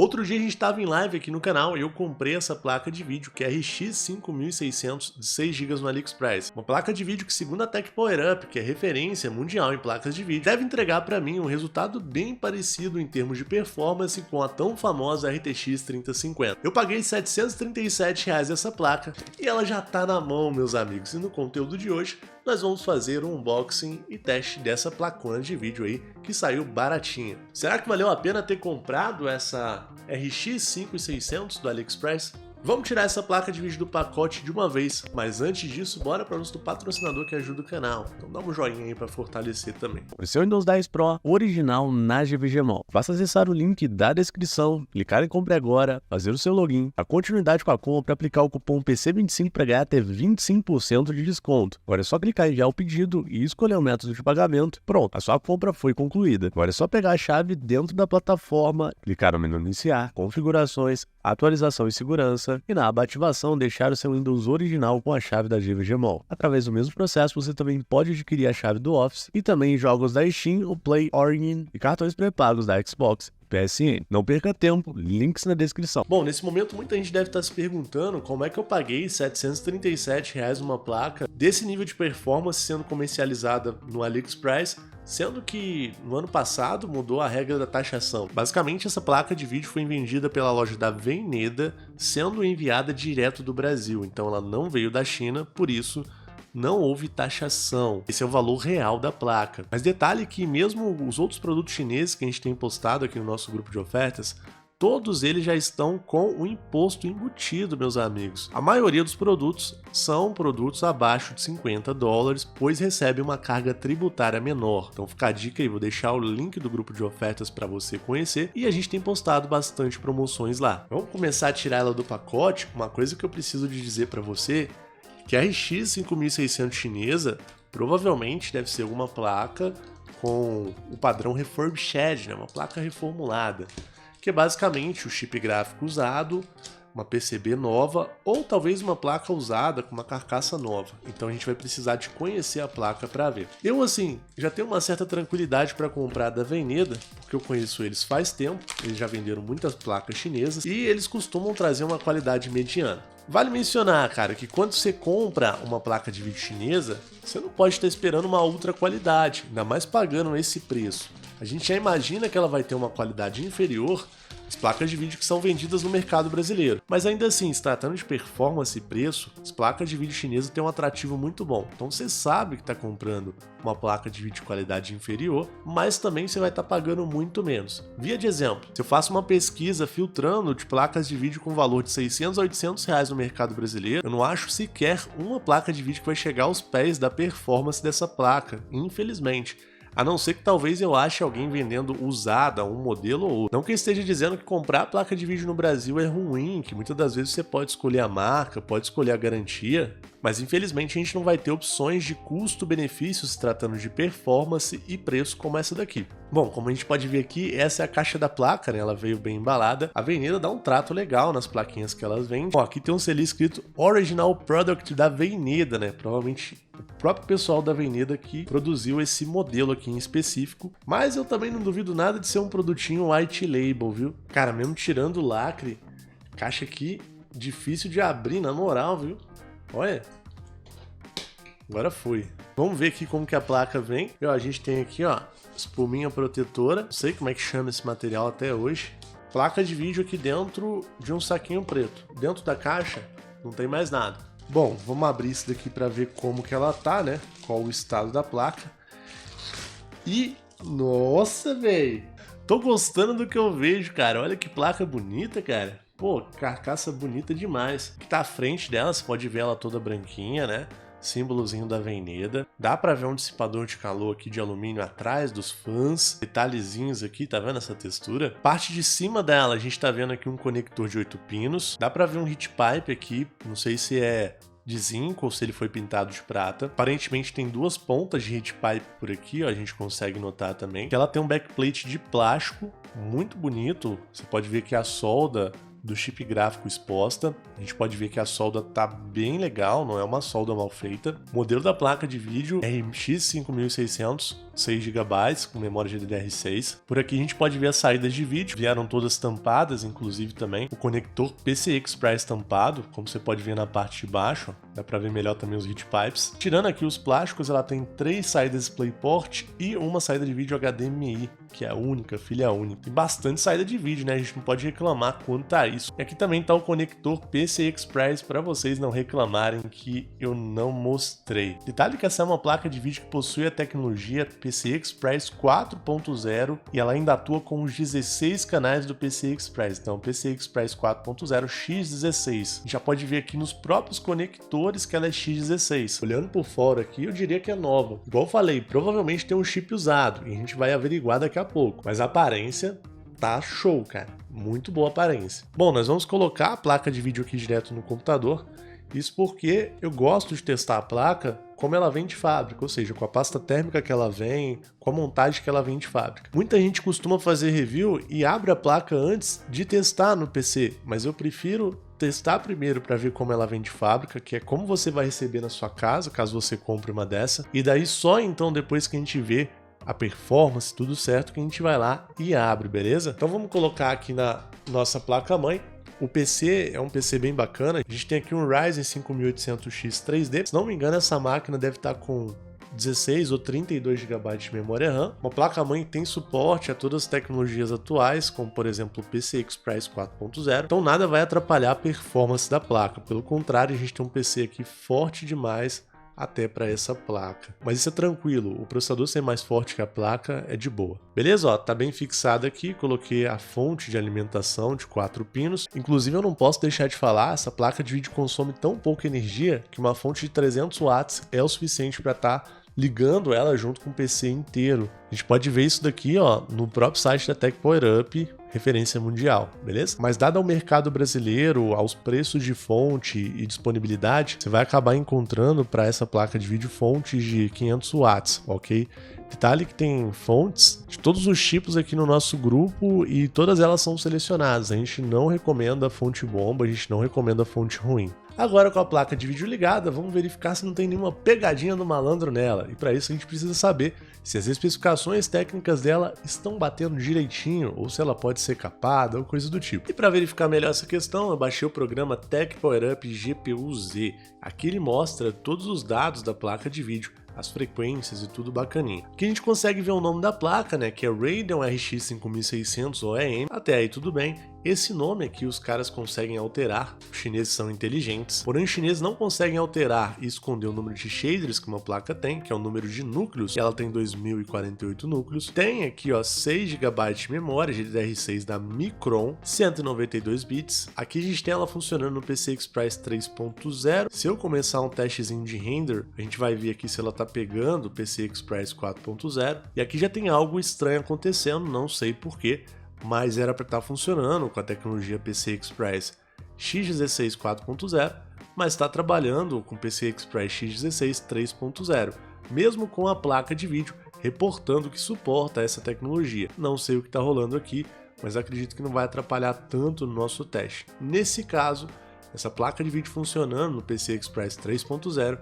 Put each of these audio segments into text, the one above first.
Outro dia a gente estava em live aqui no canal e eu comprei essa placa de vídeo que é RX 5600 de 6 GB no AliExpress. Uma placa de vídeo que, segundo a Tech Power Up, que é referência mundial em placas de vídeo, deve entregar para mim um resultado bem parecido em termos de performance com a tão famosa RTX 3050. Eu paguei R$ 737 essa placa e ela já tá na mão, meus amigos. E no conteúdo de hoje nós vamos fazer um unboxing e teste dessa placona de vídeo aí que saiu baratinha. Será que valeu a pena ter comprado essa RX 5600 do AliExpress? Vamos tirar essa placa de vídeo do pacote de uma vez, mas antes disso, bora para o nosso patrocinador que ajuda o canal. Então dá um joinha aí para fortalecer também. O seu Windows 10 Pro original na GVG Mall. Basta acessar o link da descrição, clicar em compre agora, fazer o seu login, a continuidade com a compra, aplicar o cupom PC25 para ganhar até 25% de desconto. Agora é só clicar em enviar o pedido e escolher o método de pagamento. Pronto, a sua compra foi concluída. Agora é só pegar a chave dentro da plataforma, clicar no menu iniciar, configurações, atualização e segurança, e na aba ativação deixar o seu Windows original com a chave da GVG Mall. Através do mesmo processo você também pode adquirir a chave do Office e também jogos da Steam, o Play, Origin e cartões pré-pagos da Xbox. PSN. Não perca tempo, links na descrição. Bom, nesse momento muita gente deve estar se perguntando como é que eu paguei R$ 737 numa placa desse nível de performance sendo comercializada no AliExpress, sendo que no ano passado mudou a regra da taxação. Basicamente, essa placa de vídeo foi vendida pela loja da Veneda, sendo enviada direto do Brasil, então ela não veio da China, por isso não houve taxação. Esse é o valor real da placa. Mas detalhe que mesmo os outros produtos chineses que a gente tem postado aqui no nosso grupo de ofertas, todos eles já estão com o imposto embutido, meus amigos. A maioria dos produtos são produtos abaixo de $50, pois recebem uma carga tributária menor. Então fica a dica aí, vou deixar o link do grupo de ofertas para você conhecer e a gente tem postado bastante promoções lá. Vamos começar a tirar ela do pacote. Uma coisa que eu preciso de dizer para você que a RX 5600 chinesa provavelmente deve ser alguma placa com o padrão refurbished, né? Uma placa reformulada, que é basicamente o chip gráfico usado, uma PCB nova ou talvez uma placa usada com uma carcaça nova. Então a gente vai precisar de conhecer a placa para ver. Eu, assim, já tenho uma certa tranquilidade para comprar da Veneda, porque eu conheço eles faz tempo, eles já venderam muitas placas chinesas e eles costumam trazer uma qualidade mediana. Vale mencionar, cara, que quando você compra uma placa de vídeo chinesa, você não pode estar esperando uma ultra qualidade, ainda mais pagando esse preço. A gente já imagina que ela vai ter uma qualidade inferior às placas de vídeo que são vendidas no mercado brasileiro. Mas ainda assim, se tratando de performance e preço, as placas de vídeo chinesas têm um atrativo muito bom. Então você sabe que está comprando uma placa de vídeo de qualidade inferior, mas também você vai estar pagando muito menos. Via de exemplo, se eu faço uma pesquisa filtrando de placas de vídeo com valor de R$600 a R$800 no mercado brasileiro, eu não acho sequer uma placa de vídeo que vai chegar aos pés da performance dessa placa, infelizmente. A não ser que talvez eu ache alguém vendendo usada, um modelo ou outro. Não que eu esteja dizendo que comprar a placa de vídeo no Brasil é ruim, que muitas das vezes você pode escolher a marca, pode escolher a garantia, mas infelizmente a gente não vai ter opções de custo-benefício se tratando de performance e preço como essa daqui. Bom, como a gente pode ver aqui, essa é a caixa da placa, né? Ela veio bem embalada. A Veneda dá um trato legal nas plaquinhas que elas vendem. Ó, aqui tem um selinho escrito Original Product da Veneda, né? Provavelmente o próprio pessoal da Veneda que produziu esse modelo aqui em específico. Mas eu também não duvido nada de ser um produtinho white label, viu? Cara, mesmo tirando o lacre, caixa aqui difícil de abrir, na moral, viu? Olha. Agora foi. Vamos ver aqui como que a placa vem. Ó, a gente tem aqui, ó, espuminha protetora. Não sei como é que chama esse material até hoje. Placa de vídeo aqui dentro de um saquinho preto. Dentro da caixa não tem mais nada. Bom, vamos abrir isso daqui para ver como que ela tá, né? Qual o estado da placa. E, nossa, velho. Tô gostando do que eu vejo, cara. Olha que placa bonita, cara. Pô, carcaça bonita demais. Aqui tá a frente dela, você pode ver ela toda branquinha, né? Símbolozinho da Veneda. Dá pra ver um dissipador de calor aqui de alumínio atrás dos fãs. Detalhezinhos aqui, tá vendo essa textura? Parte de cima dela, a gente tá vendo aqui um conector de 8 pinos. Dá pra ver um heat pipe aqui, não sei se é de zinco ou se ele foi pintado de prata. Aparentemente tem duas pontas de heat pipe por aqui, ó, a gente consegue notar também. Ela tem um backplate de plástico, muito bonito. Você pode ver que a solda do chip gráfico exposta. A gente pode ver que a solda tá bem legal, não é uma solda mal feita. O modelo da placa de vídeo RX 5600, 6 GB com memória GDDR6. Por aqui a gente pode ver as saídas de vídeo, vieram todas tampadas, inclusive também o conector PCI Express tampado, como você pode ver na parte de baixo, ó. Dá pra ver melhor também os heat pipes. Tirando aqui os plásticos, ela tem 3 saídas DisplayPort e uma saída de vídeo HDMI, que é a única, filha única. Tem bastante saída de vídeo, né? A gente não pode reclamar quanto a isso. E aqui também tá o conector PCI Express para vocês não reclamarem que eu não mostrei. Detalhe que essa é uma placa de vídeo que possui a tecnologia PCI Express 4.0 e ela ainda atua com os 16 canais do PCI Express. Então, PCI Express 4.0 X16. A gente já pode ver aqui nos próprios conectores que ela é X16. Olhando por fora aqui, eu diria que é nova. Igual eu falei, provavelmente tem um chip usado e a gente vai averiguar daqui a pouco. Mas a aparência tá show, cara. Muito boa aparência. Bom, nós vamos colocar a placa de vídeo aqui direto no computador. Isso porque eu gosto de testar a placa como ela vem de fábrica, ou seja, com a pasta térmica que ela vem, com a montagem que ela vem de fábrica. Muita gente costuma fazer review e abre a placa antes de testar no PC, mas eu prefiro testar primeiro para ver como ela vem de fábrica, que é como você vai receber na sua casa, caso você compre uma dessa, e daí só então depois que a gente vê a performance, tudo certo, que a gente vai lá e abre, beleza? Então vamos colocar aqui na nossa placa-mãe. O PC é um PC bem bacana, a gente tem aqui um Ryzen 5800X 3D, se não me engano essa máquina deve estar com 16 ou 32 GB de memória RAM. Uma placa-mãe tem suporte a todas as tecnologias atuais, como por exemplo o PCI Express 4.0, então nada vai atrapalhar a performance da placa, pelo contrário, a gente tem um PC aqui forte demais até para essa placa. Mas isso é tranquilo, o processador ser mais forte que a placa é de boa. Beleza? Ó, tá bem fixado aqui, coloquei a fonte de alimentação de 4 pinos. Inclusive eu não posso deixar de falar, essa placa de vídeo consome tão pouca energia que uma fonte de 300 watts é o suficiente para estar ligando ela junto com o PC inteiro. A gente pode ver isso daqui, ó, no próprio site da Tech Power Up, referência mundial, beleza? Mas dado ao mercado brasileiro, aos preços de fonte e disponibilidade, você vai acabar encontrando para essa placa de vídeo fontes de 500 watts, ok? Detalhe que tem fontes de todos os tipos aqui no nosso grupo e todas elas são selecionadas. A gente não recomenda fonte bomba, a gente não recomenda fonte ruim. Agora com a placa de vídeo ligada, vamos verificar se não tem nenhuma pegadinha do malandro nela. E para isso a gente precisa saber se as especificações técnicas dela estão batendo direitinho ou se ela pode ser capada ou coisa do tipo. E para verificar melhor essa questão, eu baixei o programa Tech Power Up GPU-Z. Aqui ele mostra todos os dados da placa de vídeo, as frequências e tudo bacaninha. Aqui a gente consegue ver o nome da placa, né, que é Radeon RX 5600 OEM. Até aí tudo bem. Esse nome aqui os caras conseguem alterar, os chineses são inteligentes, porém os chineses não conseguem alterar e esconder o número de shaders que uma placa tem, que é o número de núcleos, e ela tem 2048 núcleos. Tem aqui, ó, 6 GB de memória GDDR6 da Micron, 192 bits. Aqui a gente tem ela funcionando no PCI Express 3.0. Se eu começar um testezinho de render, a gente vai ver aqui se ela tá pegando o PCI Express 4.0, e aqui já tem algo estranho acontecendo, não sei porquê, mas era para estar funcionando com a tecnologia PCI Express X16 4.0, mas está trabalhando com PCI Express X16 3.0, mesmo com a placa de vídeo reportando que suporta essa tecnologia. Não sei o que está rolando aqui, mas acredito que não vai atrapalhar tanto no nosso teste. Nesse caso, essa placa de vídeo funcionando no PCI Express 3.0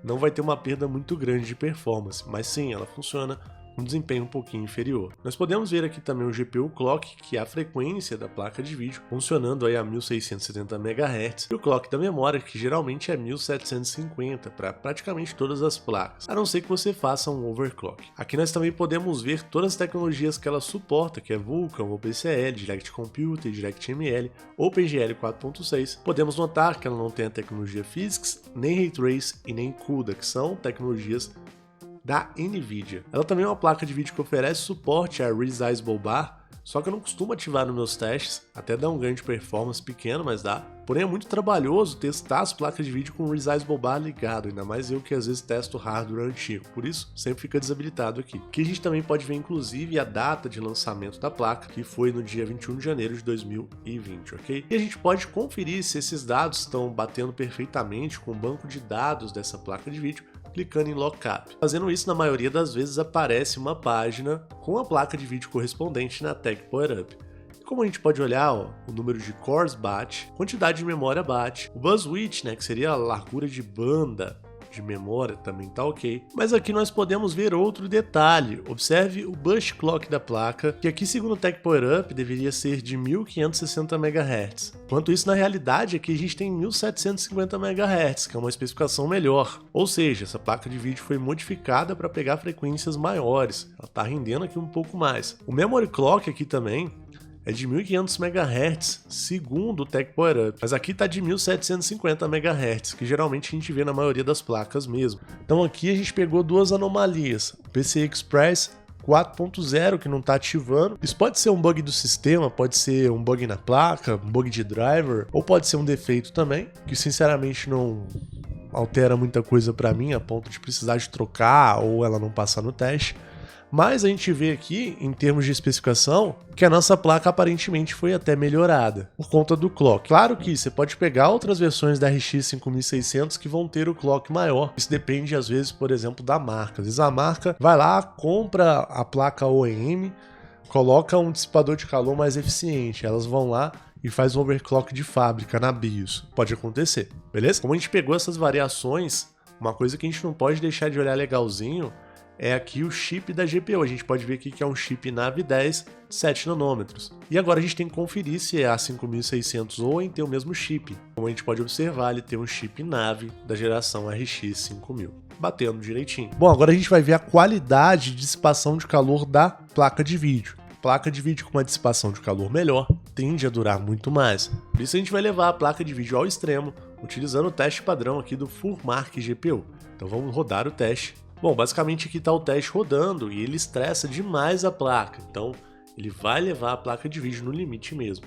não vai ter uma perda muito grande de performance, mas sim, ela funciona com desempenho um pouquinho inferior. Nós podemos ver aqui também o GPU Clock, que é a frequência da placa de vídeo, funcionando aí a 1670 MHz, e o Clock da memória, que geralmente é 1750 para praticamente todas as placas, a não ser que você faça um overclock. Aqui nós também podemos ver todas as tecnologias que ela suporta, que é Vulkan, OpenCL, Direct Computer, DirectML, OpenGL 4.6. Podemos notar que ela não tem a tecnologia Physics, nem Ray Trace e nem CUDA, que são tecnologias da NVIDIA. Ela também é uma placa de vídeo que oferece suporte a Resizable Bar, só que eu não costumo ativar nos meus testes, até dá um ganho de performance pequeno, mas dá. Porém é muito trabalhoso testar as placas de vídeo com o Resizable Bar ligado, ainda mais eu que às vezes testo hardware antigo, por isso sempre fica desabilitado aqui. Aqui a gente também pode ver inclusive a data de lançamento da placa, que foi no dia 21 de janeiro de 2020, ok? E a gente pode conferir se esses dados estão batendo perfeitamente com o banco de dados dessa placa de vídeo, clicando em Lookup. Fazendo isso, na maioria das vezes aparece uma página com a placa de vídeo correspondente na Tech Power Up. E como a gente pode olhar, ó, o número de cores bate, quantidade de memória bate, o bus width, né, que seria a largura de banda de memória também tá ok. Mas aqui nós podemos ver outro detalhe. Observe o Boost Clock da placa, que aqui segundo o Tech Power Up deveria ser de 1560 MHz. Enquanto isso, na realidade, aqui a gente tem 1750 MHz, que é uma especificação melhor. Ou seja, essa placa de vídeo foi modificada para pegar frequências maiores. Ela tá rendendo aqui um pouco mais. O Memory Clock aqui também é de 1500 MHz, segundo o Tech Power Up, mas aqui está de 1750 MHz, que geralmente a gente vê na maioria das placas mesmo. Então aqui a gente pegou duas anomalias, o PCI Express 4.0 que não está ativando. Isso pode ser um bug do sistema, pode ser um bug na placa, um bug de driver, ou pode ser um defeito também, que sinceramente não altera muita coisa para mim, a ponto de precisar de trocar ou ela não passar no teste. Mas a gente vê aqui, em termos de especificação, que a nossa placa aparentemente foi até melhorada, por conta do clock. Claro que você pode pegar outras versões da RX 5600 que vão ter o clock maior. Isso depende, às vezes, por exemplo, da marca. Às vezes a marca vai lá, compra a placa OEM, coloca um dissipador de calor mais eficiente. Elas vão lá e faz um overclock de fábrica na BIOS. Pode acontecer, beleza? Como a gente pegou essas variações, uma coisa que a gente não pode deixar de olhar legalzinho é aqui o chip da GPU. A gente pode ver aqui que é um chip Navi 10 de 7 nanômetros. E agora a gente tem que conferir se é a 5600 ou em ter o mesmo chip. Como a gente pode observar, ele tem um chip Navi da geração RX 5000. Batendo direitinho. Bom, agora a gente vai ver a qualidade de dissipação de calor da placa de vídeo. Placa de vídeo com uma dissipação de calor melhor tende a durar muito mais. Por isso a gente vai levar a placa de vídeo ao extremo, utilizando o teste padrão aqui do Furmark GPU. Então vamos rodar o teste. Bom, basicamente aqui está o teste rodando e ele estressa demais a placa, então ele vai levar a placa de vídeo no limite mesmo.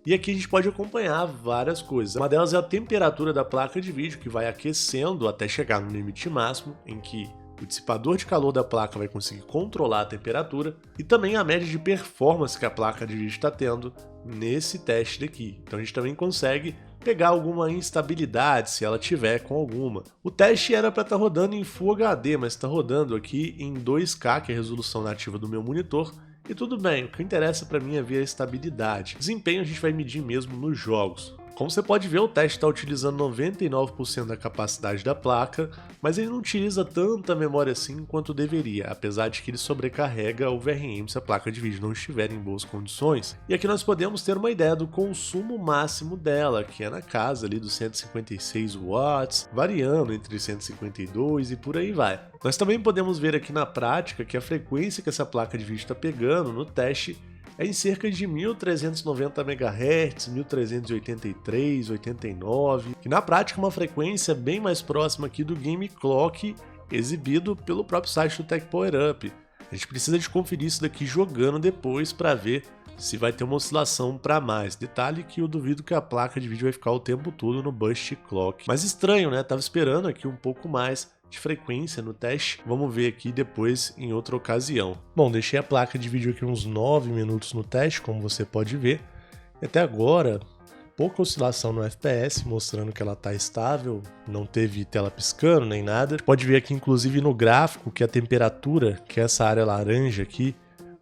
E aqui a gente pode acompanhar várias coisas. Uma delas é a temperatura da placa de vídeo, que vai aquecendo até chegar no limite máximo, em que o dissipador de calor da placa vai conseguir controlar a temperatura, e também a média de performance que a placa de vídeo está tendo nesse teste daqui. Então a gente também consegue pegar alguma instabilidade, se ela tiver com alguma. O teste era para estar rodando em Full HD, mas está rodando aqui em 2K, que é a resolução nativa do meu monitor, e tudo bem, o que interessa para mim é ver a estabilidade. Desempenho a gente vai medir mesmo nos jogos. Como você pode ver, o teste está utilizando 99% da capacidade da placa, mas ele não utiliza tanta memória assim quanto deveria, apesar de que ele sobrecarrega o VRM se a placa de vídeo não estiver em boas condições. E aqui nós podemos ter uma ideia do consumo máximo dela, que é na casa ali dos 156 watts, variando entre 152 e por aí vai. Nós também podemos ver aqui na prática que a frequência que essa placa de vídeo está pegando no teste é em cerca de 1390 MHz, 1383, 89, que na prática é uma frequência bem mais próxima aqui do Game Clock exibido pelo próprio site do Tech Power Up. A gente precisa de conferir isso daqui jogando depois para ver se vai ter uma oscilação para mais. Detalhe que eu duvido que a placa de vídeo vai ficar o tempo todo no Boost Clock. Mas estranho, né? Tava esperando aqui um pouco mais de frequência no teste. Vamos ver aqui depois em outra ocasião. Bom, deixei a placa de vídeo aqui uns 9 minutos no teste, como você pode ver. E até agora, pouca oscilação no FPS, mostrando que ela está estável, não teve tela piscando nem nada. Pode ver aqui inclusive no gráfico que a temperatura, que é essa área laranja aqui,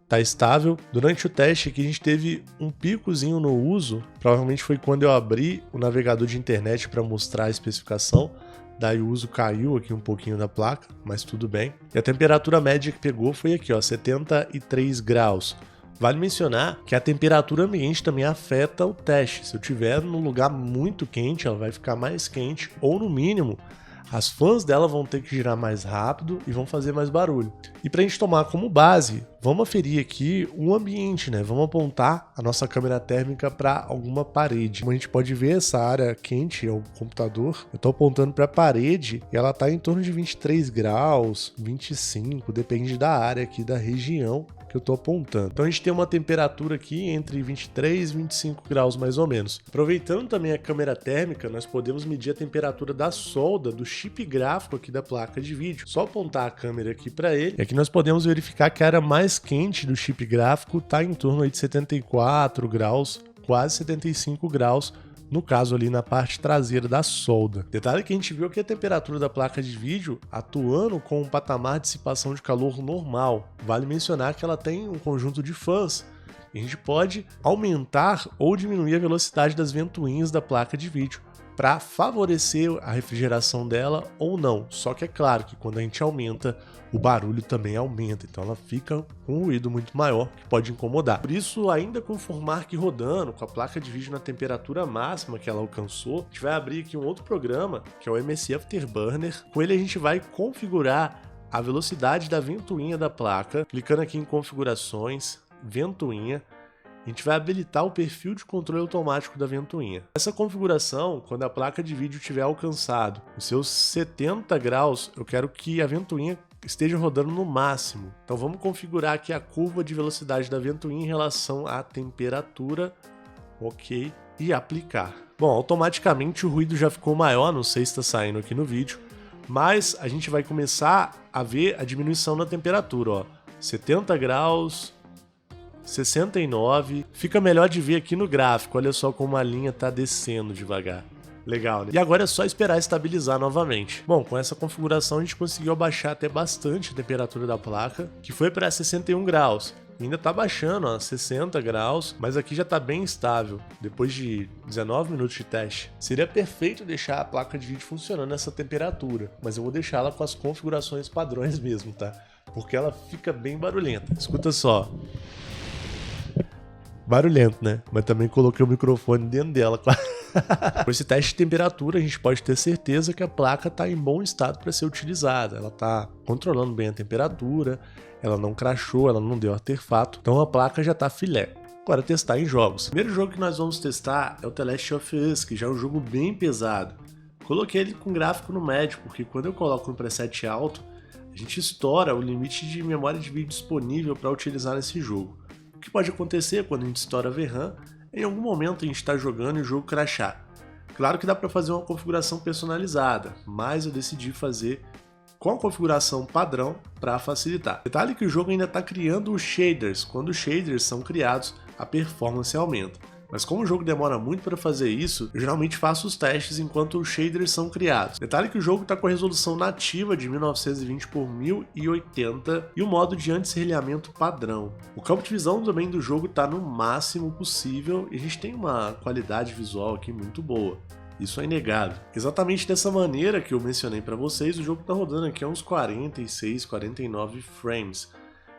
está estável. Durante o teste aqui a gente teve um picozinho no uso, provavelmente foi quando eu abri o navegador de internet para mostrar a especificação. Daí o uso caiu aqui um pouquinho da placa, mas tudo bem. E a temperatura média que pegou foi aqui, ó, 73 graus. Vale mencionar que a temperatura ambiente também afeta o teste. Se eu tiver num lugar muito quente, ela vai ficar mais quente, ou no mínimo, as fãs dela vão ter que girar mais rápido e vão fazer mais barulho. E para a gente tomar como base, vamos aferir aqui o ambiente, né? Vamos apontar a nossa câmera térmica para alguma parede. Como a gente pode ver, essa área quente é o computador. Eu estou apontando para a parede e ela está em torno de 23 graus, 25, depende da área aqui, da região que eu estou apontando. Então a gente tem uma temperatura aqui entre 23 e 25 graus mais ou menos. Aproveitando também a câmera térmica, nós podemos medir a temperatura da solda do chip gráfico aqui da placa de vídeo. Só apontar a câmera aqui para ele, e aqui nós podemos verificar que a área mais quente do chip gráfico está em torno aí de 74 graus, quase 75 graus, no caso ali na parte traseira da solda. Detalhe que a gente viu que a temperatura da placa de vídeo atuando com um patamar de dissipação de calor normal. Vale mencionar que ela tem um conjunto de fãs e a gente pode aumentar ou diminuir a velocidade das ventoinhas da placa de vídeo para favorecer a refrigeração dela ou não. Só que é claro que quando a gente aumenta, o barulho também aumenta, então ela fica com um ruído muito maior que pode incomodar. Por isso, ainda com o Formark rodando, com a placa de vídeo na temperatura máxima que ela alcançou, a gente vai abrir aqui um outro programa, que é o MSI Afterburner. Com ele a gente vai configurar a velocidade da ventoinha da placa, clicando aqui em configurações, ventoinha. A gente vai habilitar o perfil de controle automático da ventoinha. Essa configuração, quando a placa de vídeo tiver alcançado os seus 70 graus, eu quero que a ventoinha esteja rodando no máximo. Então vamos configurar aqui a curva de velocidade da ventoinha em relação à temperatura, ok, e aplicar. Bom, automaticamente o ruído já ficou maior, não sei se está saindo aqui no vídeo, mas a gente vai começar a ver a diminuição da temperatura, ó, 70 graus, 69, fica melhor de ver aqui no gráfico, olha só como a linha tá descendo devagar. Legal, né? E agora é só esperar estabilizar novamente. Bom, com essa configuração a gente conseguiu abaixar até bastante a temperatura da placa, que foi para 61 graus. Ainda tá baixando, ó, 60 graus, mas aqui já tá bem estável, depois de 19 minutos de teste. Seria perfeito deixar a placa de vídeo funcionando nessa temperatura, mas eu vou deixá-la com as configurações padrões mesmo, tá? Porque ela fica bem barulhenta. Escuta só. Barulhento, né? Mas também coloquei o microfone dentro dela. Com esse teste de temperatura, a gente pode ter certeza que a placa está em bom estado para ser utilizada. Ela está controlando bem a temperatura, ela não crashou, ela não deu artefato, então a placa já está filé. Agora testar em jogos. O primeiro jogo que nós vamos testar é o The Last of Us, que já é um jogo bem pesado. Coloquei ele com gráfico no médio, porque quando eu coloco no preset alto, a gente estoura o limite de memória de vídeo disponível para utilizar nesse jogo. O que pode acontecer quando a gente estoura a VRAM, em algum momento a gente está jogando e o jogo crashar. Claro que dá para fazer uma configuração personalizada, mas eu decidi fazer com a configuração padrão para facilitar. Detalhe que o jogo ainda está criando os shaders. Quando os shaders são criados, a performance aumenta. Mas como o jogo demora muito para fazer isso, eu geralmente faço os testes enquanto os shaders são criados. Detalhe que o jogo está com a resolução nativa de 1920 por 1080 e o modo de anti-serrilhamento padrão. O campo de visão também do jogo está no máximo possível e a gente tem uma qualidade visual aqui muito boa. Isso é inegável. Exatamente dessa maneira que eu mencionei para vocês, o jogo está rodando aqui a uns 46, 49 frames.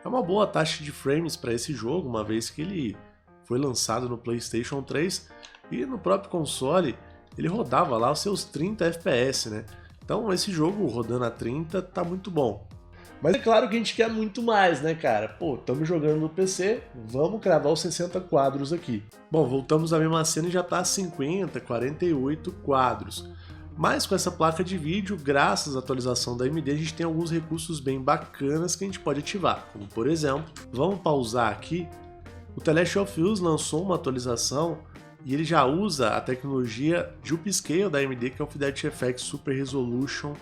É uma boa taxa de frames para esse jogo, uma vez que ele foi lançado no PlayStation 3 e no próprio console ele rodava lá os seus 30 FPS, né? Então esse jogo rodando a 30 tá muito bom. Mas é claro que a gente quer muito mais, né, cara? Pô, estamos jogando no PC, vamos cravar os 60 quadros aqui. Bom, voltamos à mesma cena e já tá a 50, 48 quadros. Mas com essa placa de vídeo, graças à atualização da AMD, a gente tem alguns recursos bem bacanas que a gente pode ativar. Como por exemplo, vamos pausar aqui. O The Last of Us lançou uma atualização e ele já usa a tecnologia de upscale da AMD, que é o Fidelity FX Super Resolution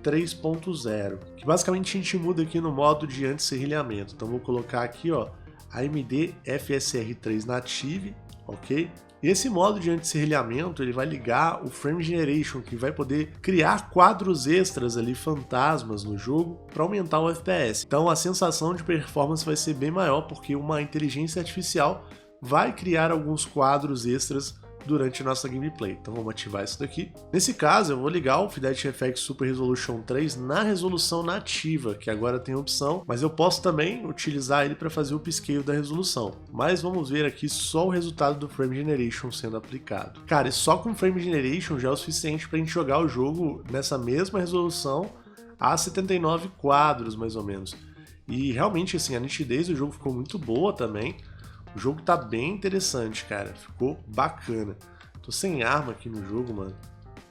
3.0, que basicamente a gente muda aqui no modo de anti-serrilhamento. Então vou colocar aqui, ó, AMD FSR3 Native, ok? E esse modo de anti-serrilhamento ele vai ligar o Frame Generation, que vai poder criar quadros extras ali, fantasmas no jogo, para aumentar o FPS. Então a sensação de performance vai ser bem maior, porque uma inteligência artificial vai criar alguns quadros extras durante a nossa gameplay. Então vamos ativar isso daqui. Nesse caso eu vou ligar o Fidelity FX Super Resolution 3 na resolução nativa, que agora tem a opção, mas eu posso também utilizar ele para fazer o upscale da resolução. Mas vamos ver aqui só o resultado do Frame Generation sendo aplicado. Cara, e só com o Frame Generation já é o suficiente para a gente jogar o jogo nessa mesma resolução a 79 quadros mais ou menos. E realmente assim, a nitidez do jogo ficou muito boa também. O jogo tá bem interessante, cara. Ficou bacana. Tô sem arma aqui no jogo, mano.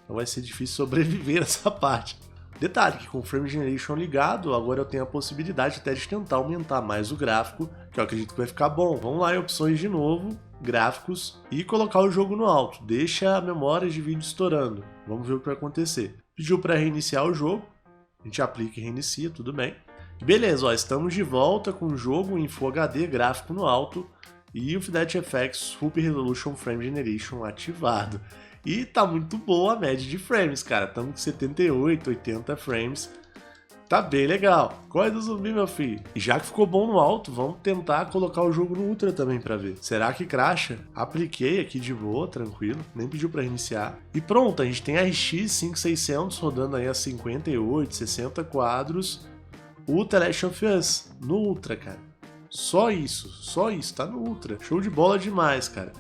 Então vai ser difícil sobreviver nessa parte. Detalhe que com o Frame Generation ligado, agora eu tenho a possibilidade até de tentar aumentar mais o gráfico, que eu acredito que vai ficar bom. Vamos lá em opções de novo, gráficos, e colocar o jogo no alto. Deixa a memória de vídeo estourando. Vamos ver o que vai acontecer. Pediu para reiniciar o jogo. A gente aplica e reinicia, tudo bem. Beleza, ó, estamos de volta com o jogo em Full HD, gráfico no alto, e o Fidelity FX Super Resolution Frame Generation ativado. E tá muito boa a média de frames, cara. Estamos com 78, 80 frames. Tá bem legal. Corre do zumbi, meu filho. E já que ficou bom no alto, vamos tentar colocar o jogo no Ultra também pra ver. Será que crasha? Apliquei aqui de boa, tranquilo. Nem pediu pra reiniciar. E pronto, a gente tem a RX 5600 rodando aí a 58, 60 quadros. O The Last of Us no Ultra, cara. Só isso, tá no Ultra. Show de bola demais, cara.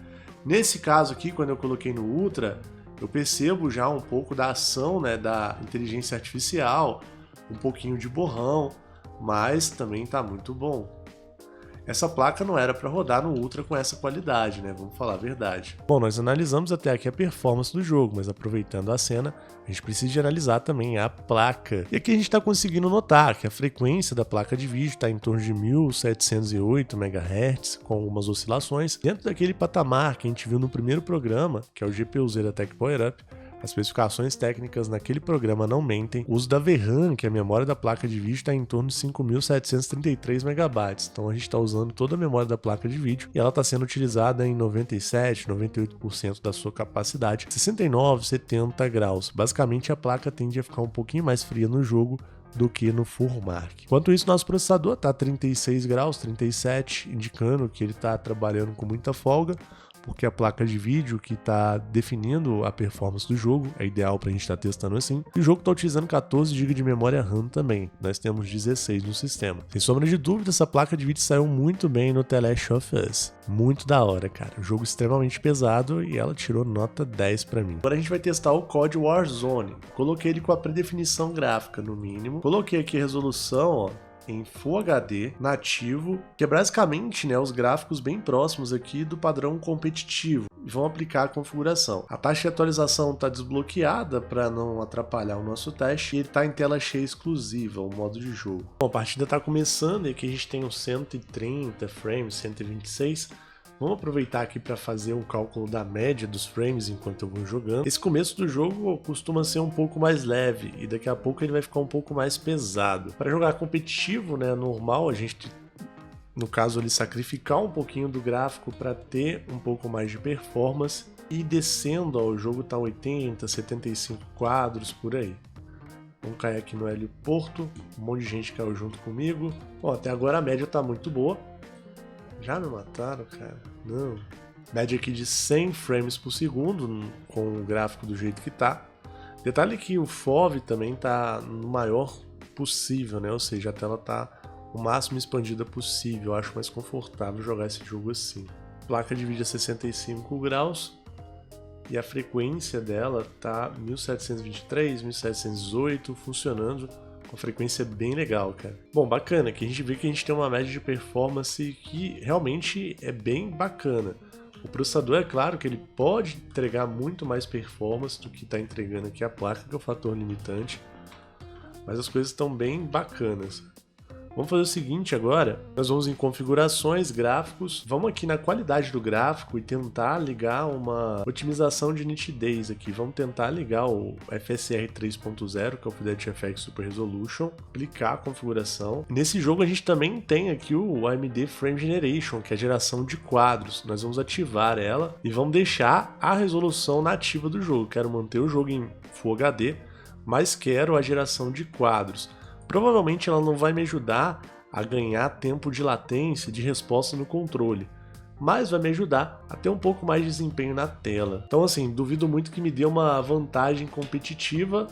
Nesse caso aqui, quando eu coloquei no Ultra, eu percebo já um pouco da ação, né, da inteligência artificial, um pouquinho de borrão, mas também tá muito bom. Essa placa não era para rodar no Ultra com essa qualidade, né? Vamos falar a verdade. Bom, nós analisamos até aqui a performance do jogo, mas aproveitando a cena, a gente precisa de analisar também a placa. E aqui a gente está conseguindo notar que a frequência da placa de vídeo está em torno de 1708 MHz, com algumas oscilações, dentro daquele patamar que a gente viu no primeiro programa, que é o GPU-Z da Tech Power Up. As especificações técnicas naquele programa não mentem. O uso da VRAM, que é a memória da placa de vídeo, está em torno de 5.733 MB. Então a gente está usando toda a memória da placa de vídeo e ela está sendo utilizada em 97, 98% da sua capacidade, 69, 70 graus. Basicamente a placa tende a ficar um pouquinho mais fria no jogo do que no full mark. Enquanto isso, nosso processador está a 36 graus, 37, indicando que ele está trabalhando com muita folga, porque a placa de vídeo que está definindo a performance do jogo é ideal para a gente estar testando assim. E o jogo está utilizando 14 GB de memória RAM também, nós temos 16 no sistema. Sem sombra de dúvida, essa placa de vídeo saiu muito bem no The Last of Us. Muito da hora, cara. Um jogo extremamente pesado e ela tirou nota 10 para mim. Agora a gente vai testar o COD Warzone. Coloquei ele com a predefinição gráfica no mínimo. Coloquei aqui a resolução, ó, em Full HD nativo, que é basicamente, né, os gráficos bem próximos aqui do padrão competitivo, e vão aplicar a configuração. A taxa de atualização está desbloqueada para não atrapalhar o nosso teste, e ele está em tela cheia exclusiva, o modo de jogo. Bom, a partida está começando e aqui a gente tem uns 130 frames, 126. Vamos aproveitar aqui para fazer um cálculo da média dos frames enquanto eu vou jogando. Esse começo do jogo costuma ser um pouco mais leve e daqui a pouco ele vai ficar um pouco mais pesado. Para jogar competitivo, né, normal, a gente, no caso ali, sacrificar um pouquinho do gráfico para ter um pouco mais de performance e descendo, ó, o jogo tá 80, 75 quadros por aí. Vamos cair aqui no heliporto, um monte de gente caiu junto comigo. Bom, até agora a média tá muito boa. Já me mataram, cara? Não. Média aqui de 100 frames por segundo, com o gráfico do jeito que tá. Detalhe que o FOV também tá no maior possível, né? Ou seja, a tela tá o máximo expandida possível. Eu acho mais confortável jogar esse jogo assim. Placa de vídeo a 65 graus. E a frequência dela tá 1723, 1718, funcionando com frequência bem legal, cara. Bom, bacana, que a gente vê que a gente tem uma média de performance que realmente é bem bacana. O processador, é claro que ele pode entregar muito mais performance do que está entregando aqui a placa, que é o fator limitante, mas as coisas estão bem bacanas. Vamos fazer o seguinte agora, nós vamos em configurações, gráficos, vamos aqui na qualidade do gráfico e tentar ligar uma otimização de nitidez aqui. Vamos tentar ligar o FSR 3.0, que é o Fidelity FX Super Resolution, aplicar a configuração. Nesse jogo a gente também tem aqui o AMD Frame Generation, que é a geração de quadros. Nós vamos ativar ela e vamos deixar a resolução nativa do jogo. Quero manter o jogo em Full HD, mas quero a geração de quadros. Provavelmente ela não vai me ajudar a ganhar tempo de latência de resposta no controle, mas vai me ajudar a ter um pouco mais de desempenho na tela. Então assim, duvido muito que me dê uma vantagem competitiva,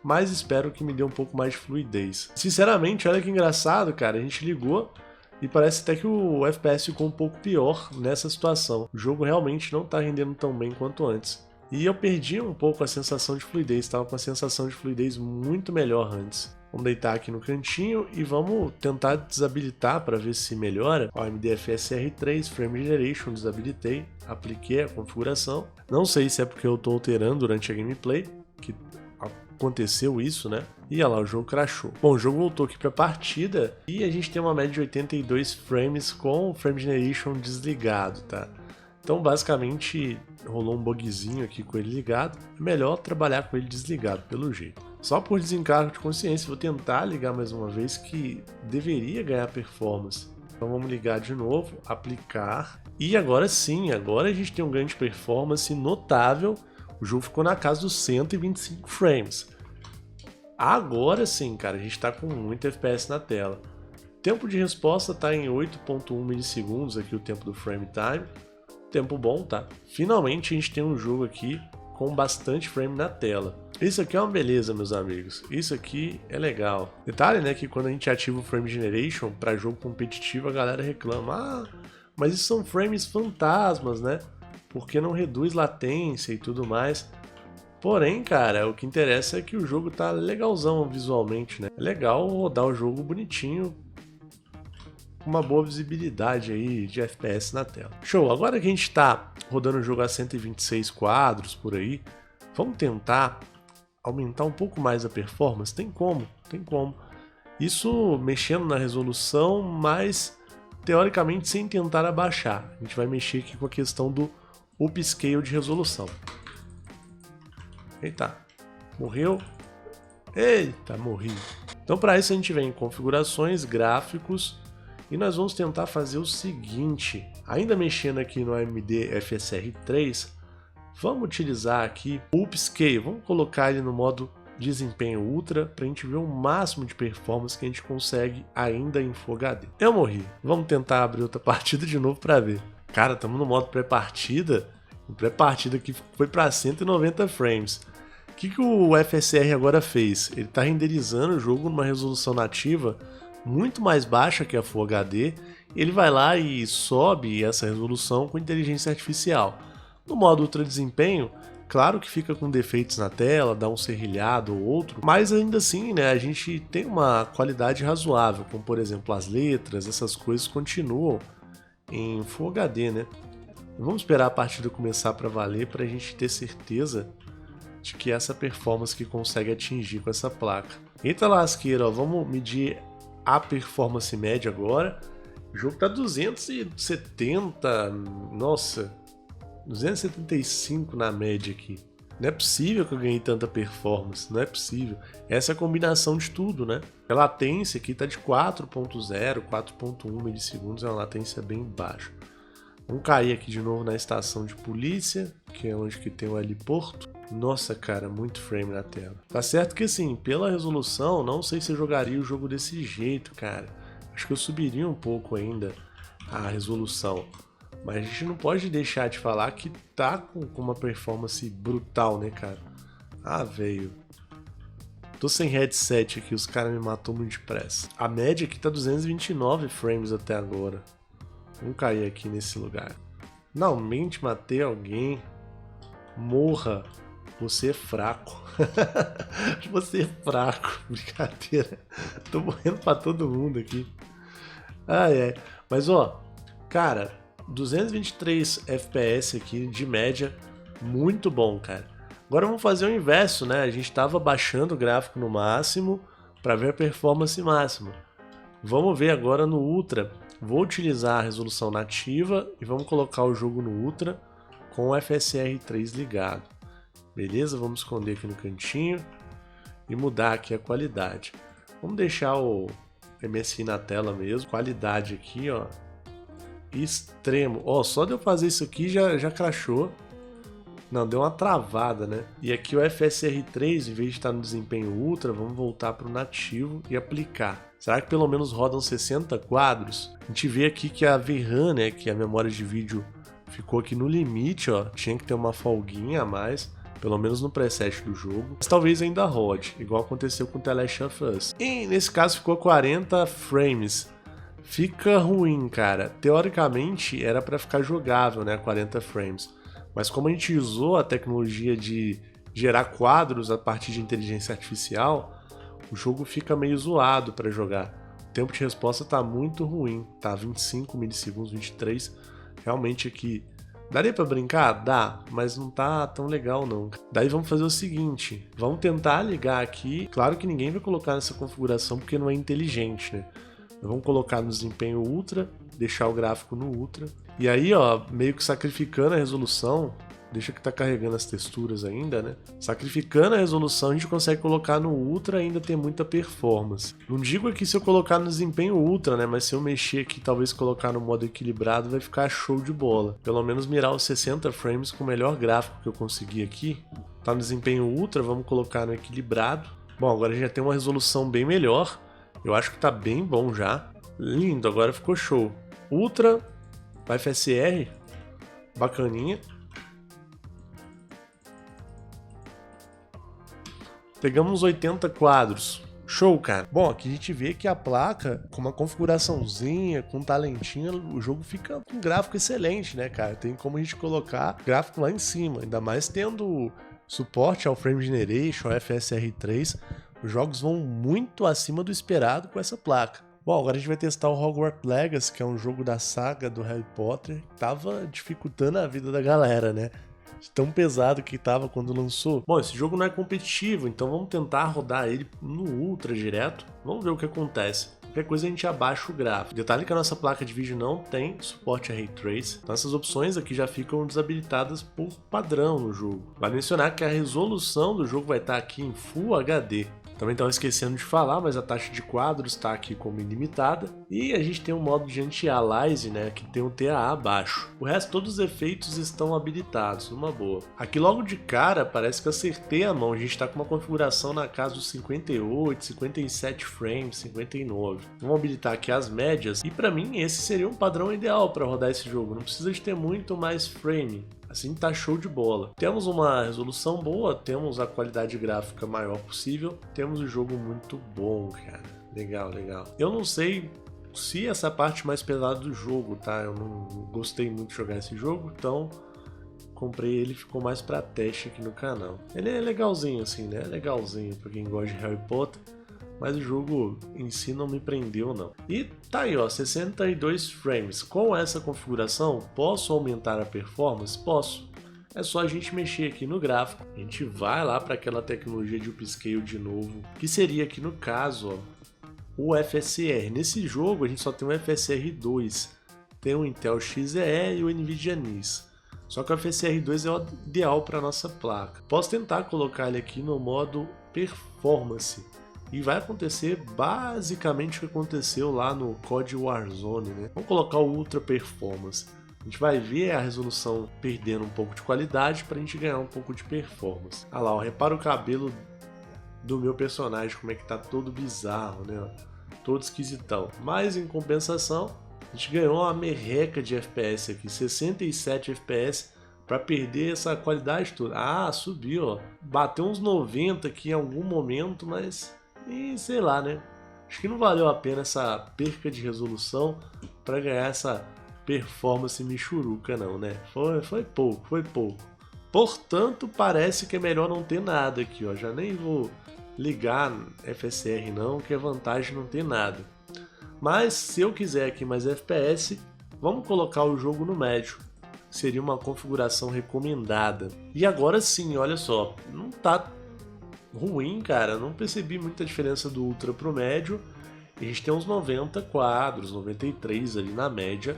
mas espero que me dê um pouco mais de fluidez. Sinceramente, olha que engraçado, cara, a gente ligou e parece até que o FPS ficou um pouco pior nessa situação. O jogo realmente não está rendendo tão bem quanto antes. E eu perdi um pouco a sensação de fluidez, estava com a sensação de fluidez muito melhor antes. Vamos deitar aqui no cantinho e vamos tentar desabilitar para ver se melhora. O AMD FSR 3 Frame Generation, desabilitei, apliquei a configuração. Não sei se é porque eu estou alterando durante a gameplay, que aconteceu isso, né? E olha lá, o jogo crashou. Bom, o jogo voltou aqui para a partida e a gente tem uma média de 82 frames com o Frame Generation desligado, tá? Então, basicamente, rolou um bugzinho aqui com ele ligado. É melhor trabalhar com ele desligado, pelo jeito. Só por desencargo de consciência, vou tentar ligar mais uma vez, que deveria ganhar performance. Então vamos ligar de novo, aplicar. E agora sim, agora a gente tem um ganho de performance notável. O jogo ficou na casa dos 125 frames. Agora sim, cara, a gente tá com muito FPS na tela. Tempo de resposta tá em 8.1 milissegundos aqui, o tempo do frame time. Tempo bom, tá? Finalmente a gente tem um jogo aqui com bastante frame na tela. Isso aqui é uma beleza, meus amigos. Isso aqui é legal. Detalhe, né, que quando a gente ativa o Frame Generation para jogo competitivo, a galera reclama. Ah, mas isso são frames fantasmas, né? Porque não reduz latência e tudo mais. Porém, cara, o que interessa é que o jogo tá legalzão visualmente, né? É legal rodar o jogo bonitinho, com uma boa visibilidade aí de FPS na tela. Show! Agora que a gente tá rodando o jogo a 126 quadros por aí, vamos tentar aumentar um pouco mais a performance? Tem como. Isso mexendo na resolução, mas teoricamente sem tentar abaixar. A gente vai mexer aqui com a questão do upscale de resolução. Eita, morreu. Eita, morri. Então para isso a gente vem em configurações, gráficos, e nós vamos tentar fazer o seguinte, ainda mexendo aqui no AMD FSR 3, vamos utilizar aqui o upscale, vamos colocar ele no modo desempenho ultra para a gente ver o máximo de performance que a gente consegue ainda em Full HD. Eu morri, vamos tentar abrir outra partida de novo para ver. Cara, estamos no modo pré-partida, o pré-partida aqui foi para 190 frames. O que o FSR agora fez? Ele está renderizando o jogo numa resolução nativa muito mais baixa que a Full HD, ele vai lá e sobe essa resolução com inteligência artificial. No modo Ultra Desempenho, claro que fica com defeitos na tela, dá um serrilhado ou outro, mas ainda assim, né, a gente tem uma qualidade razoável, como por exemplo as letras, essas coisas continuam em Full HD, né? Vamos esperar a partida começar para valer para a gente ter certeza de que essa performance que consegue atingir com essa placa. Eita lasqueira, ó, vamos medir a performance média agora. O jogo tá 270, nossa, 275 na média aqui. Não é possível que eu ganhei tanta performance, não é possível. Essa é a combinação de tudo, né? A latência aqui tá de 4.0, 4.1 milissegundos, é uma latência bem baixa. Vamos cair aqui de novo na estação de polícia, que é onde que tem o heliporto. Nossa, cara, muito frame na tela. Tá certo que assim, pela resolução, não sei se eu jogaria o jogo desse jeito, cara. Acho que eu subiria um pouco ainda a resolução. Mas a gente não pode deixar de falar que tá com uma performance brutal, né, cara? Ah, velho. Tô sem headset aqui, os caras me matou muito depressa. A média aqui tá 229 frames até agora. Vamos cair aqui nesse lugar. Finalmente matei alguém. Morra. Você é fraco. Você é fraco. Brincadeira. Tô morrendo pra todo mundo aqui. Ai. Mas ó, cara, 223 FPS aqui de média. Muito bom, cara. Agora vamos fazer o inverso, né? A gente tava baixando o gráfico no máximo para ver a performance máxima. Vamos ver agora no Ultra. Vou utilizar a resolução nativa e vamos colocar o jogo no Ultra com o FSR 3 ligado. Beleza? Vamos esconder aqui no cantinho e mudar aqui a qualidade. Vamos deixar o MSI na tela mesmo. Qualidade aqui, ó, extremo. Ó, só de eu fazer isso aqui já crashou. Não, deu uma travada, né? E aqui o FSR 3, em vez de estar no desempenho ultra, vamos voltar para o nativo e aplicar. Será que pelo menos rodam 60 quadros? A gente vê aqui que a VRAM, né, que a memória de vídeo ficou aqui no limite, ó. Tinha que ter uma folguinha a mais, pelo menos no preset do jogo. Mas talvez ainda rode, igual aconteceu com The Last of Us. E nesse caso ficou 40 frames. Fica ruim, cara. Teoricamente era para ficar jogável, né, 40 frames. Mas como a gente usou a tecnologia de gerar quadros a partir de inteligência artificial, o jogo fica meio zoado para jogar. O tempo de resposta tá muito ruim, tá 25 milissegundos, 23. Realmente aqui daria para brincar? Dá, mas não tá tão legal não. Daí vamos fazer o seguinte, vamos tentar ligar aqui. Claro que ninguém vai colocar nessa configuração porque não é inteligente, né? Vamos colocar no desempenho ultra, deixar o gráfico no ultra. E aí, ó, meio que sacrificando a resolução, deixa que tá carregando as texturas ainda, né? Sacrificando a resolução, a gente consegue colocar no ultra e ainda ter muita performance. Não digo aqui se eu colocar no desempenho ultra, né? Mas se eu mexer aqui, talvez colocar no modo equilibrado, vai ficar show de bola. Pelo menos mirar os 60 frames com o melhor gráfico que eu conseguir aqui. Tá no desempenho ultra, vamos colocar no equilibrado. Bom, agora já tem uma resolução bem melhor. Eu acho que tá bem bom já. Lindo, agora ficou show. Ultra, FSR, bacaninha. Pegamos 80 quadros. Show, cara. Bom, aqui a gente vê que a placa, com uma configuraçãozinha, com um talentinho, o jogo fica com um gráfico excelente, né, cara? Tem como a gente colocar gráfico lá em cima, ainda mais tendo suporte ao Frame Generation, ao FSR3. Os jogos vão muito acima do esperado com essa placa. Bom, agora a gente vai testar o Hogwarts Legacy, que é um jogo da saga do Harry Potter, que tava dificultando a vida da galera, né? Tão pesado que tava quando lançou. Bom, esse jogo não é competitivo, então vamos tentar rodar ele no Ultra direto. Vamos ver o que acontece. Qualquer coisa a gente abaixa o gráfico. Detalhe que a nossa placa de vídeo não tem suporte a Ray Trace, então essas opções aqui já ficam desabilitadas por padrão no jogo. Vale mencionar que a resolução do jogo vai estar aqui em Full HD. Também estava esquecendo de falar, mas a taxa de quadros está aqui como ilimitada. E a gente tem um modo de anti-aliasing, né, que tem um TAA abaixo. O resto, todos os efeitos estão habilitados, numa boa. Aqui logo de cara, parece que eu acertei a mão. A gente está com uma configuração na casa dos 58, 57 frames, 59. Vamos habilitar aqui as médias. E para mim, esse seria um padrão ideal para rodar esse jogo. Não precisa de ter muito mais frame. Assim tá show de bola. Temos uma resolução boa, temos a qualidade gráfica maior possível, temos o jogo muito bom, cara. Legal, legal. Eu não sei se essa parte mais pesada do jogo, tá? Eu não gostei muito de jogar esse jogo, então comprei ele e ficou mais pra teste aqui no canal. Ele é legalzinho assim, né? Legalzinho pra quem gosta de Harry Potter. Mas o jogo em si não me prendeu não. E tá aí ó, 62 frames. Com essa configuração, posso aumentar a performance? Posso. É só a gente mexer aqui no gráfico. A gente vai lá para aquela tecnologia de upscale de novo, que seria aqui no caso ó, o FSR. Nesse jogo a gente só tem o FSR2. Tem o Intel Xe e o Nvidia NIS. Só que o FSR2 é o ideal para nossa placa. Posso tentar colocar ele aqui no modo Performance. E vai acontecer basicamente o que aconteceu lá no COD Warzone, né? Vamos colocar o Ultra Performance. A gente vai ver a resolução perdendo um pouco de qualidade para a gente ganhar um pouco de performance. Ah lá, ó, repara o cabelo do meu personagem, como é que tá todo bizarro, né? Todo esquisitão. Mas em compensação, a gente ganhou uma merreca de FPS aqui, 67 FPS para perder essa qualidade toda. Ah, subiu, ó. Bateu uns 90 aqui em algum momento, mas... E sei lá, né? Acho que não valeu a pena essa perca de resolução para ganhar essa performance michuruca não, né? Foi pouco, foi pouco. Portanto, parece que é melhor não ter nada aqui, ó. Já nem vou ligar FSR não, que é vantagem não ter nada. Mas se eu quiser aqui mais FPS, vamos colocar o jogo no médio. Seria uma configuração recomendada. E agora sim, olha só, não tá ruim, cara, não percebi muita diferença do Ultra pro médio. A gente tem uns 90 quadros, 93 ali na média.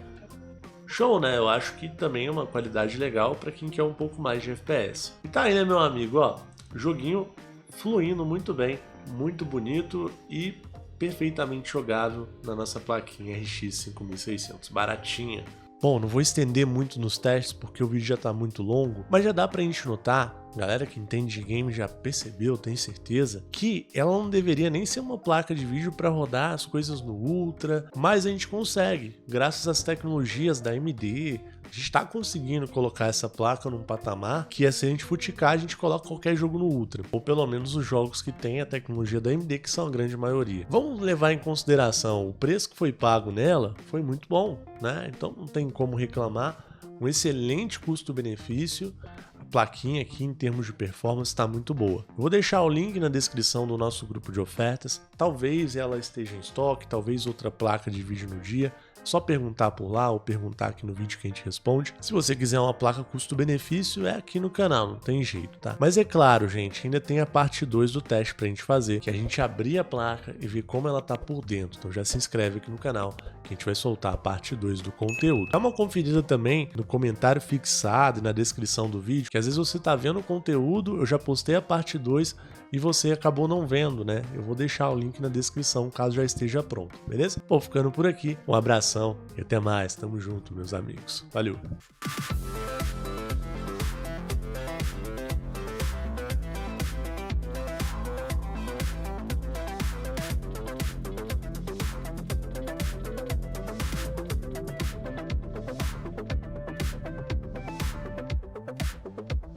Show, né? Eu acho que também é uma qualidade legal para quem quer um pouco mais de FPS. E tá aí, né, meu amigo, ó, joguinho fluindo muito bem, muito bonito e perfeitamente jogável na nossa plaquinha RX 5600, baratinha. Bom, não vou estender muito nos testes porque o vídeo já tá muito longo, mas já dá pra gente notar, galera que entende de game já percebeu, tem certeza, que ela não deveria nem ser uma placa de vídeo para rodar as coisas no Ultra, mas a gente consegue, graças às tecnologias da AMD, a gente tá conseguindo colocar essa placa num patamar que se a gente futicar, a gente coloca qualquer jogo no Ultra, ou pelo menos os jogos que tem a tecnologia da AMD, que são a grande maioria. Vamos levar em consideração o preço que foi pago nela, foi muito bom, né? Então não tem como reclamar, um excelente custo-benefício. A plaquinha aqui em termos de performance está muito boa. Eu vou deixar o link na descrição do nosso grupo de ofertas, talvez ela esteja em estoque, talvez outra placa de vídeo no dia. Só perguntar por lá ou perguntar aqui no vídeo que a gente responde. Se você quiser uma placa custo-benefício, é aqui no canal, não tem jeito, tá? Mas é claro, gente, ainda tem a parte 2 do teste pra gente fazer, que é a gente abrir a placa e ver como ela tá por dentro. Então já se inscreve aqui no canal, que a gente vai soltar a parte 2 do conteúdo. Dá uma conferida também no comentário fixado e na descrição do vídeo, que às vezes você tá vendo o conteúdo, eu já postei a parte 2 e você acabou não vendo, né? Eu vou deixar o link na descrição caso já esteja pronto, beleza? Vou ficando por aqui, um abração e até mais, tamo junto, meus amigos. Valeu!